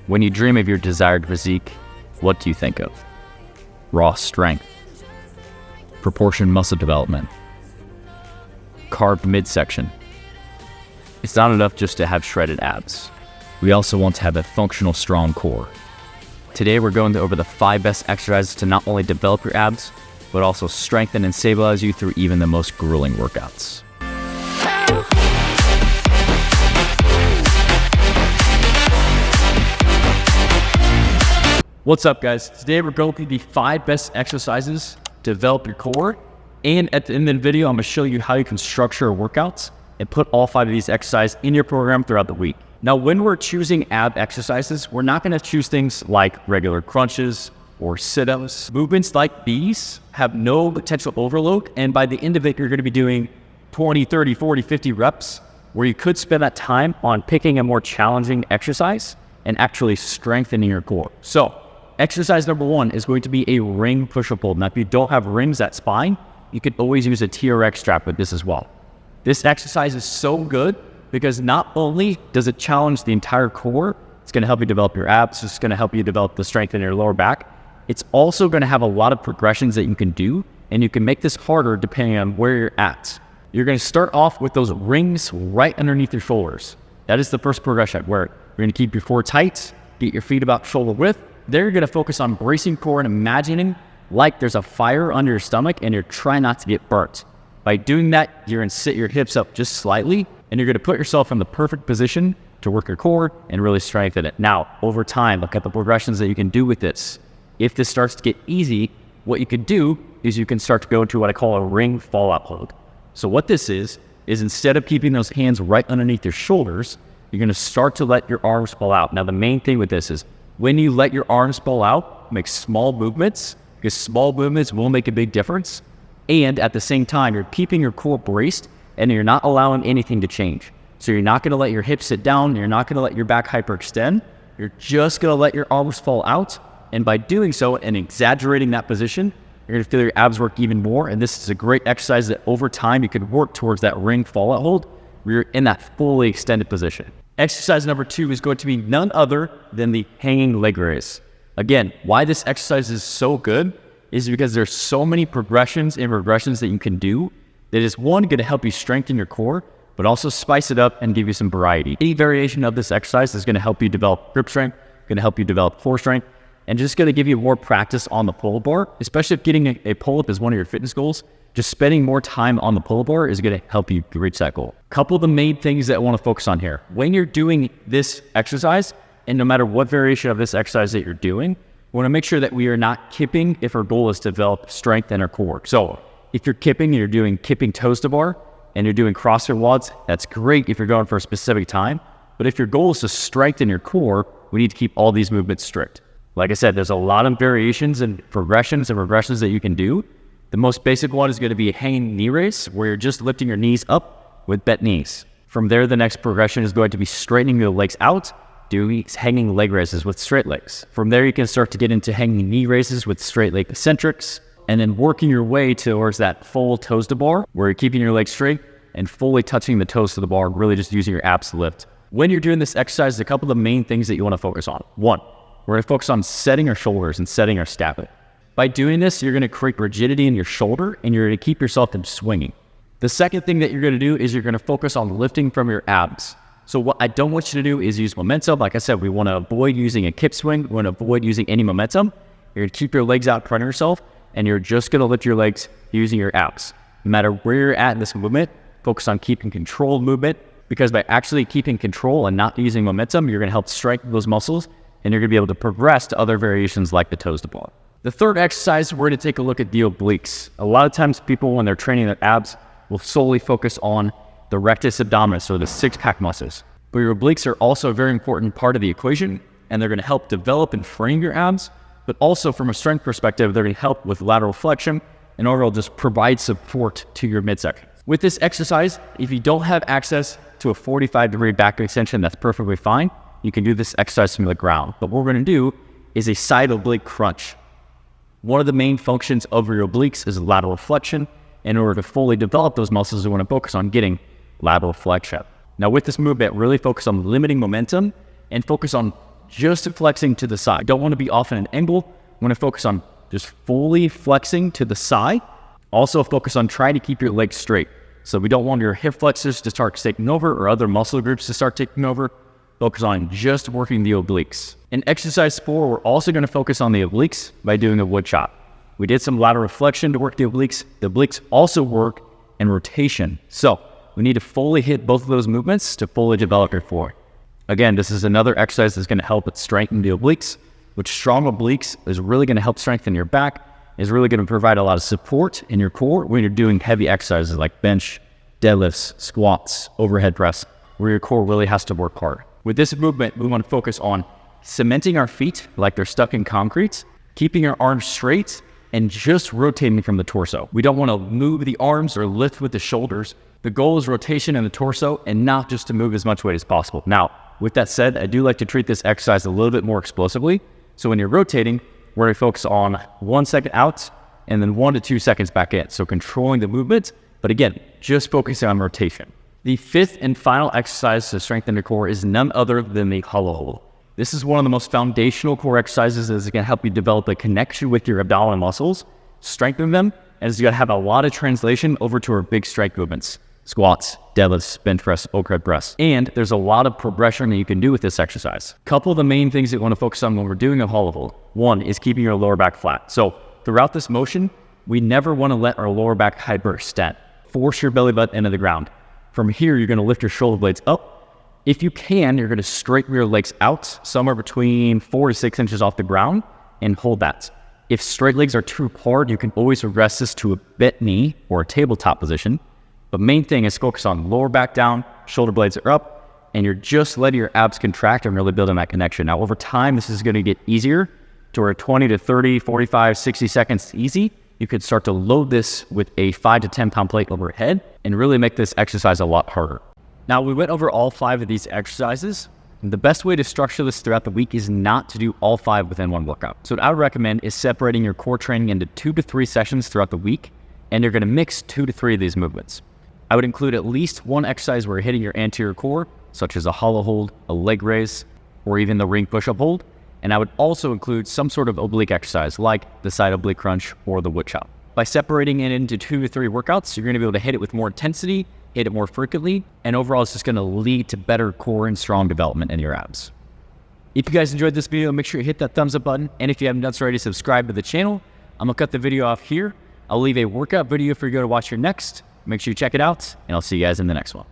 When you dream of your desired physique, what do you think of? Raw strength, proportioned muscle development, carved midsection. It's not enough just to have shredded abs. We also want to have a functional, strong core. Today we're going over the 5 best exercises to not only develop your abs, but also strengthen and stabilize you through even the most grueling workouts. What's up, guys? Today we're going through the 5 best exercises to develop your core. And at the end of the video, I'm going to show you how you can structure workouts and put all 5 of these exercises in your program throughout the week. Now, when we're choosing ab exercises, we're not going to choose things like regular crunches or sit-ups. Movements like these have no potential overload. And by the end of it, you're going to be doing 20, 30, 40, 50 reps, where you could spend that time on picking a more challenging exercise and actually strengthening your core. So, exercise number 1 is going to be a ring push-up pull. Now, if you don't have rings, that's fine. You could always use a TRX strap with this as well. This exercise is so good because not only does it challenge the entire core, it's going to help you develop your abs, it's going to help you develop the strength in your lower back. It's also going to have a lot of progressions that you can do, and you can make this harder depending on where you're at. You're going to start off with those rings right underneath your shoulders. That is the first progression, where you're going to keep your core tight, get your feet about shoulder width. There you're going to focus on bracing core and imagining like there's a fire under your stomach and you're trying not to get burnt. By doing that, you're going to sit your hips up just slightly and you're going to put yourself in the perfect position to work your core and really strengthen it. Now, over time, look at the progressions that you can do with this. If this starts to get easy, what you can do is you can start to go into what I call a ring fallout hold. So what this is instead of keeping those hands right underneath your shoulders, you're going to start to let your arms fall out. Now, the main thing with this is when you let your arms fall out, make small movements, because small movements will make a big difference. And at the same time, you're keeping your core braced and you're not allowing anything to change. So you're not going to let your hips sit down. You're not going to let your back hyperextend. You're just going to let your arms fall out. And by doing so and exaggerating that position, you're going to feel your abs work even more. And this is a great exercise that over time you can work towards that ring fallout hold where you're in that fully extended position. Exercise number 2 is going to be none other than the hanging leg raise. Again, why this exercise is so good is because there's so many progressions and regressions that you can do that is, one, going to help you strengthen your core, but also spice it up and give you some variety. Any variation of this exercise is going to help you develop grip strength, going to help you develop core strength, and just going to give you more practice on the pull-up bar, especially if getting a pull-up is one of your fitness goals. Just spending more time on the pull-up bar is going to help you reach that goal. Couple of the main things that I want to focus on here. When you're doing this exercise, and no matter what variation of this exercise that you're doing, we want to make sure that we are not kipping if our goal is to develop strength in our core. So if you're kipping and you're doing kipping toes to bar and you're doing CrossFit WODs, that's great if you're going for a specific time. But if your goal is to strengthen your core, we need to keep all these movements strict. Like I said, there's a lot of variations and progressions and regressions that you can do. The most basic one is going to be a hanging knee raise, where you're just lifting your knees up with bent knees. From there, the next progression is going to be straightening your legs out, doing hanging leg raises with straight legs. From there, you can start to get into hanging knee raises with straight leg eccentrics, and then working your way towards that full toes to bar, where you're keeping your legs straight and fully touching the toes to the bar, really just using your abs to lift. When you're doing this exercise, a couple of the main things that you want to focus on. 1, we're going to focus on setting our shoulders and setting our scapula. By doing this, you're going to create rigidity in your shoulder and you're going to keep yourself from swinging. The second thing that you're going to do is you're going to focus on lifting from your abs. So what I don't want you to do is use momentum. Like I said, we want to avoid using a kip swing. We want to avoid using any momentum. You're going to keep your legs out in front of yourself and you're just going to lift your legs using your abs. No matter where you're at in this movement, focus on keeping controlled movement, because by actually keeping control and not using momentum, you're going to help strengthen those muscles and you're going to be able to progress to other variations like the toes to bar. The third exercise, we're going to take a look at the obliques. A lot of times people, when they're training their abs, will solely focus on the rectus abdominis, or the 6-pack muscles. But your obliques are also a very important part of the equation, and they're going to help develop and frame your abs, but also from a strength perspective, they're going to help with lateral flexion and overall just provide support to your midsection. With this exercise, if you don't have access to a 45-degree back extension, that's perfectly fine. You can do this exercise from the ground. But what we're going to do is a side oblique crunch. One of the main functions of your obliques is lateral flexion. In order to fully develop those muscles, we want to focus on getting lateral flexion. Now with this movement, really focus on limiting momentum and focus on just flexing to the side. You don't want to be off in an angle. You want to focus on just fully flexing to the side. Also focus on trying to keep your legs straight. So we don't want your hip flexors to start taking over or other muscle groups to start taking over. Focus on just working the obliques. In exercise 4, we're also going to focus on the obliques by doing a wood chop. We did some lateral flexion to work the obliques. The obliques also work in rotation. So we need to fully hit both of those movements to fully develop your core. Again, this is another exercise that's going to help it strengthen the obliques, which strong obliques is really going to help strengthen your back, is really going to provide a lot of support in your core when you're doing heavy exercises like bench, deadlifts, squats, overhead press, where your core really has to work hard. With this movement, we want to focus on cementing our feet like they're stuck in concrete, keeping our arms straight, and just rotating from the torso. We don't want to move the arms or lift with the shoulders. The goal is rotation in the torso and not just to move as much weight as possible. Now, with that said, I do like to treat this exercise a little bit more explosively. So when you're rotating, we're going to focus on 1 second out and then 1 to 2 seconds back in. So controlling the movement, but again, just focusing on rotation. The fifth and final exercise to strengthen the core is none other than the hollow hold. This is one of the most foundational core exercises as it's going to help you develop a connection with your abdominal muscles, strengthen them, and it's going to have a lot of translation over to our big strength movements. Squats, deadlifts, bench press, overhead press. And there's a lot of progression that you can do with this exercise. A couple of the main things that you want to focus on when we're doing a hollow hold. One is keeping your lower back flat. So throughout this motion, we never want to let our lower back hyperextend. Force your belly button into the ground. From here, you're going to lift your shoulder blades up. If you can, you're going to straighten your legs out somewhere between 4 to 6 inches off the ground and hold that. If straight legs are too hard, you can always regress this to a bent knee or a tabletop position. But main thing is focus on lower back down, shoulder blades are up, and you're just letting your abs contract and really building that connection. Now, over time, this is going to get easier to where 20 to 30, 45, 60 seconds easy. You could start to load this with a 5 to 10 pound plate overhead and really make this exercise a lot harder. Now, we went over all 5 of these exercises. And the best way to structure this throughout the week is not to do all 5 within one workout. So what I would recommend is separating your core training into 2 to 3 sessions throughout the week, and you're going to mix 2 to 3 of these movements. I would include at least one exercise where you're hitting your anterior core, such as a hollow hold, a leg raise, or even the ring push-up hold. And I would also include some sort of oblique exercise like the side oblique crunch or the wood chop. By separating it into 2 to 3 workouts, you're going to be able to hit it with more intensity, hit it more frequently, and overall it's just going to lead to better core and strong development in your abs. If you guys enjoyed this video, make sure you hit that thumbs up button. And if you haven't done so already, subscribe to the channel. I'm going to cut the video off here. I'll leave a workout video for you to go to watch here next. Make sure you check it out, and I'll see you guys in the next one.